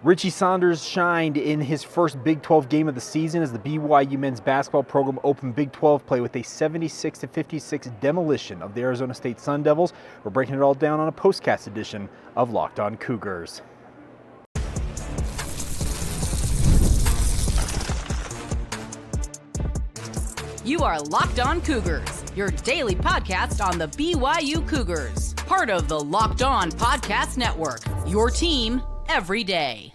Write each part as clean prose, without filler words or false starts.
Richie Saunders shined in his first Big 12 game of the season as the BYU men's basketball program opened Big 12 play with a 76-56 demolition of the Arizona State Sun Devils. We're breaking it all down on a postcast edition of Locked On Cougars. You are Locked On Cougars, your daily podcast on the BYU Cougars, part of the Locked On Podcast Network, your team every day.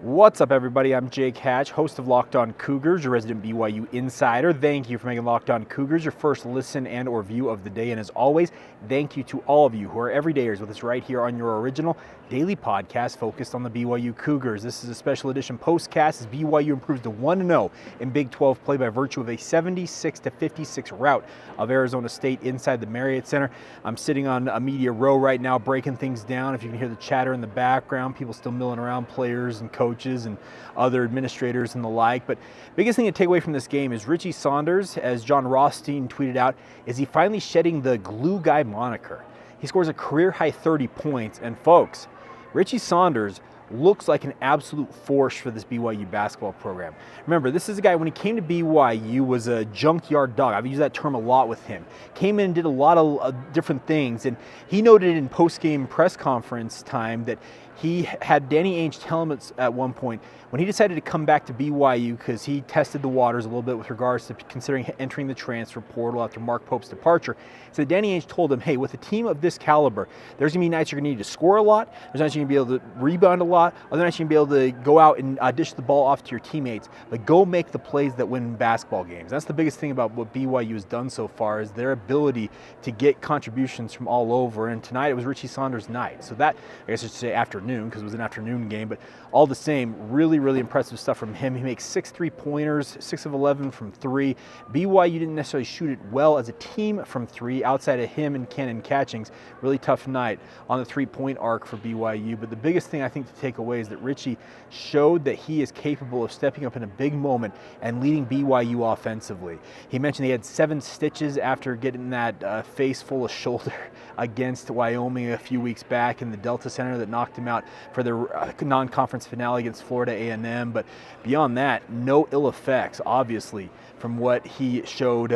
What's up, everybody? I'm Jake Hatch, host of Locked On Cougars, your resident BYU insider. Thank you for making Locked On Cougars your first listen and or view of the day. And as always, thank you to all of you who are everydayers with us right here on your original daily podcast focused on the BYU Cougars. This is a special edition postcast as BYU improves to 1-0 in Big 12 play by virtue of a 76-56 rout of Arizona State inside the Marriott Center. I'm sitting on a media row right now breaking things down. If you can hear the chatter in the background, people still milling around, players and coaches and other administrators and the like. But biggest thing to take away from this game is Richie Saunders, as John Rothstein tweeted out, is he finally shedding the glue guy moniker. He scores a career-high 30 points, and folks, Richie Saunders looks like an absolute force for this BYU basketball program. Remember, this is a guy, when he came to BYU, was a junkyard dog. I've used that term a lot with him. Came in and did a lot of different things, and he noted in post-game press conference time that he had Danny Ainge tell him at one point, when he decided to come back to BYU, because he tested the waters a little bit with regards to considering entering the transfer portal after Mark Pope's departure. So Danny Ainge told him, hey, with a team of this caliber, there's going to be nights you're going to need to score a lot, there's nights you're going to be able to rebound a lot, other nights you're going to be able to go out and dish the ball off to your teammates, but go make the plays that win basketball games. That's the biggest thing about what BYU has done so far, is their ability to get contributions from all over, and tonight it was Richie Saunders' night. So that, I guess I should say afternoon, because it was an afternoon game, but all the same, really impressive stuff from him. He makes 6 3-pointers, 6 of 11 from 3. BYU didn't necessarily shoot it well as a team from 3, outside of him and Cannon Catchings. Really tough night on the 3-point arc for BYU, but the biggest thing I think to take away is that Richie showed that he is capable of stepping up in a big moment and leading BYU offensively. He mentioned he had 7 stitches after getting that face full of shoulder against Wyoming a few weeks back in the Delta Center that knocked him out for the non-conference finale against Florida A&M. But beyond that, no ill effects, obviously, from what he showed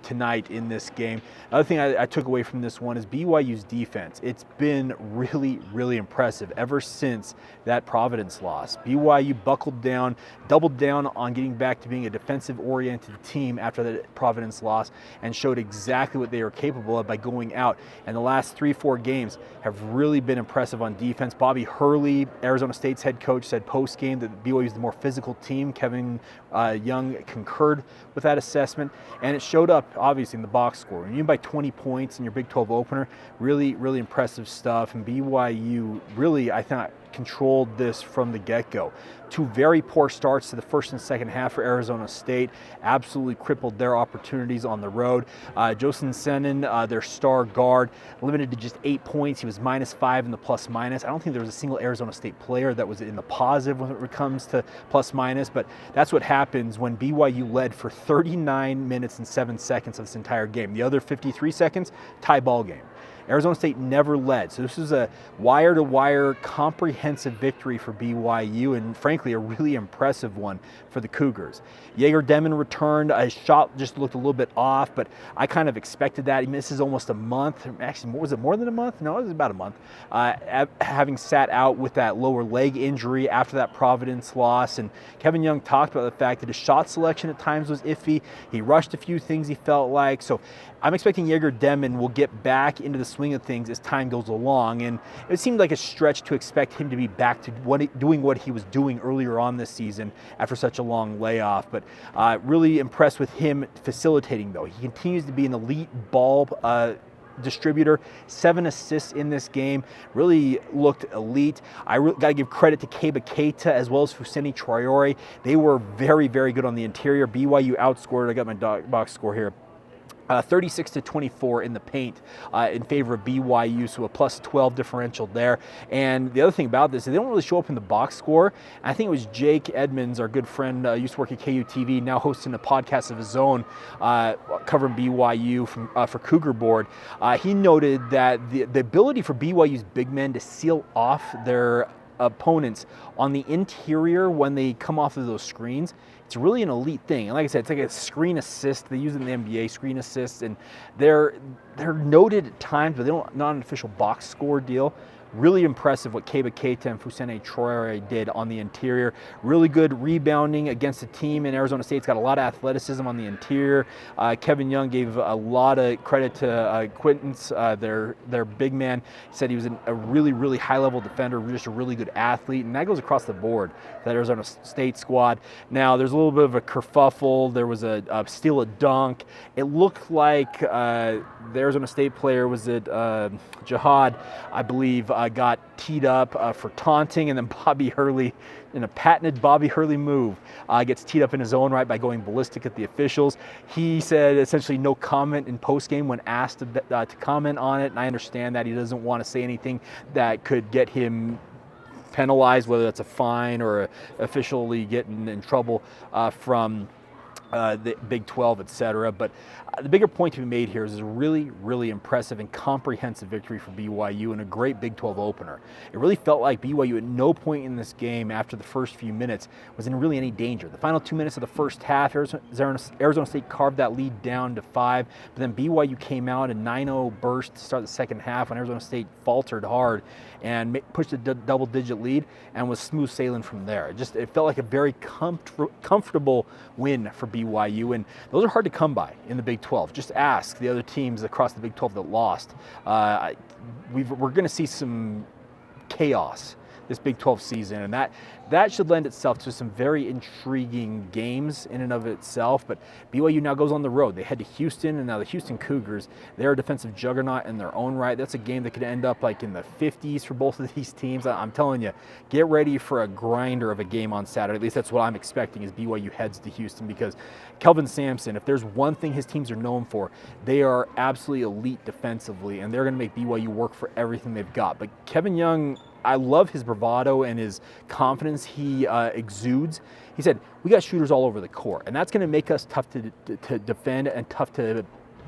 tonight in this game. Another thing I took away from this one is BYU's defense. It's been really impressive ever since that Providence loss. BYU buckled down, doubled down on getting back to being a defensive-oriented team after that Providence loss, and showed exactly what they are capable of by going out. And the last 3-4 games have really been impressive on defense. Bobby Hurley, Arizona State's head coach, said post-game that BYU is the more physical team. Kevin Young concurred with that assessment, and it showed up obviously in the box score. When you win by 20 points in your Big 12 opener, really impressive stuff. And BYU really, I thought, controlled this from the get-go. 2 very poor starts to the first and second half for Arizona State, absolutely crippled their opportunities on the road. Jocelyn Senin, their star guard, limited to just 8 points. He was -5 in the plus-minus. I don't think there was a single Arizona State player that was in the positive when it comes to plus-minus, but that's what happens when BYU led for 39 minutes and 7 seconds of this entire game. The other 53 seconds, tie ball game. Arizona State never led, so this is a wire-to-wire comprehensive victory for BYU, and frankly a really impressive one for the Cougars. Jaeger Demon returned. His shot just looked a little bit off, but I kind of expected that. He misses almost a month. Actually, was it more than a month? No, it was about a month. Having sat out with that lower leg injury after that Providence loss, and Kevin Young talked about the fact that his shot selection at times was iffy. He rushed a few things, he felt like. So I'm expecting Jaeger Demon will get back into the swing of things as time goes along, and it seemed like a stretch to expect him to be back to doing what he was doing earlier on this season after such a long layoff. But really impressed with him facilitating, though. He continues to be an elite ball distributor. 7 assists in this game, really looked elite. I got to give credit to Keba, Keita, as well as Fousseyni, Traore. They were very good on the interior. BYU outscored, I got my box score here, 36-24 in the paint in favor of BYU, so a plus 12 differential there. And the other thing about this is they don't really show up in the box score. I think it was Jake Edmonds, our good friend, used to work at KUTV, now hosting a podcast of his own covering BYU for Cougar Board. He noted that the ability for BYU's big men to seal off their opponents on the interior when they come off of those screens. It's really an elite thing. And like I said, it's like a screen assist. They use it in the NBA, screen assists, and they're noted at times, but they don't, not an official box score deal. Really impressive what Keba, Keita, and Fousseyni Traore did on the interior. Really good rebounding against a team in Arizona State's got a lot of athleticism on the interior. Kevin Young gave a lot of credit to Quintance, their big man. He said he was a really, really high-level defender, just a really good athlete, and that goes across the board, that Arizona State squad. Now, there's a little bit of a kerfuffle. There was a steal, a dunk. It looked like the Arizona State player, was it Jihad, I believe, got teed up for taunting, and then Bobby Hurley, in a patented Bobby Hurley move, gets teed up in his own right by going ballistic at the officials. He said essentially no comment in postgame when asked to comment on it, and I understand that he doesn't want to say anything that could get him penalized, whether that's a fine or officially getting in trouble from the Big 12, etc. But the bigger point to be made here is a really, really impressive and comprehensive victory for BYU and a great Big 12 opener. It really felt like BYU at no point in this game after the first few minutes was in really any danger. The final 2 minutes of the first half, Arizona State carved that lead down to 5, but then BYU came out in 9-0 burst to start the second half when Arizona State faltered hard and pushed a double-digit lead and was smooth sailing from there. It felt like a very comfortable win for BYU, and those are hard to come by in the Big 12. Just ask the other teams across the Big 12 that lost. We're going to see some chaos this Big 12 season, and that should lend itself to some very intriguing games in and of itself. But BYU now goes on the road. They head to Houston, and now the Houston Cougars, they're a defensive juggernaut in their own right. That's a game that could end up like in the 50s for both of these teams. I'm telling you, get ready for a grinder of a game on Saturday. At least that's what I'm expecting as BYU heads to Houston, because Kelvin Sampson, if there's one thing his teams are known for, they are absolutely elite defensively, and they're going to make BYU work for everything they've got. But Kevin Young, I love his bravado and his confidence he exudes. He said, we got shooters all over the court, and that's going to make us tough to defend and tough to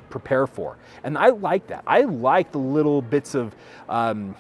prepare for. And I like that. I like the little bits of, I don't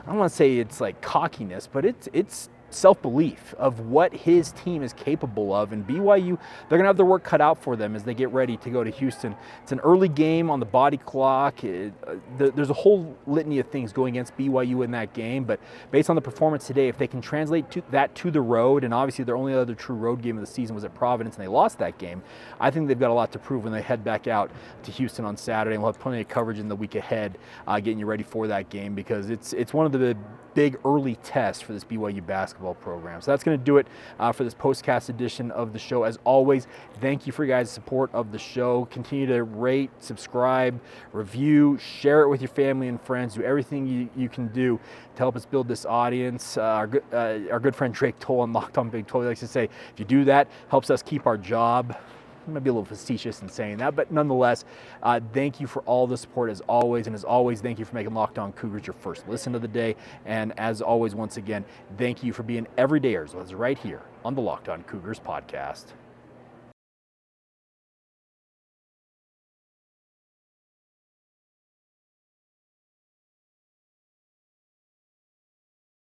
want to say it's like cockiness, but it's self-belief of what his team is capable of. And BYU, they're going to have their work cut out for them as they get ready to go to Houston. It's an early game on the body clock. There's a whole litany of things going against BYU in that game, but based on the performance today, if they can translate that to the road, and obviously their only other true road game of the season was at Providence, and they lost that game, I think they've got a lot to prove when they head back out to Houston on Saturday, and we'll have plenty of coverage in the week ahead getting you ready for that game, because it's one of the big early test for this BYU basketball program. So that's going to do it for this postcast edition of the show. As always, thank you for your guys' support of the show. Continue to rate, subscribe, review, share it with your family and friends. Do everything you can do to help us build this audience. Our good friend Drake Toll on Locked On Big 12 likes to say, if you do that, helps us keep our job. I might be a little facetious in saying that, but nonetheless, thank you for all the support as always. And as always, thank you for making Locked On Cougars your first listen of the day. And as always, once again, thank you for being everydayers with us right here on the Locked On Cougars podcast.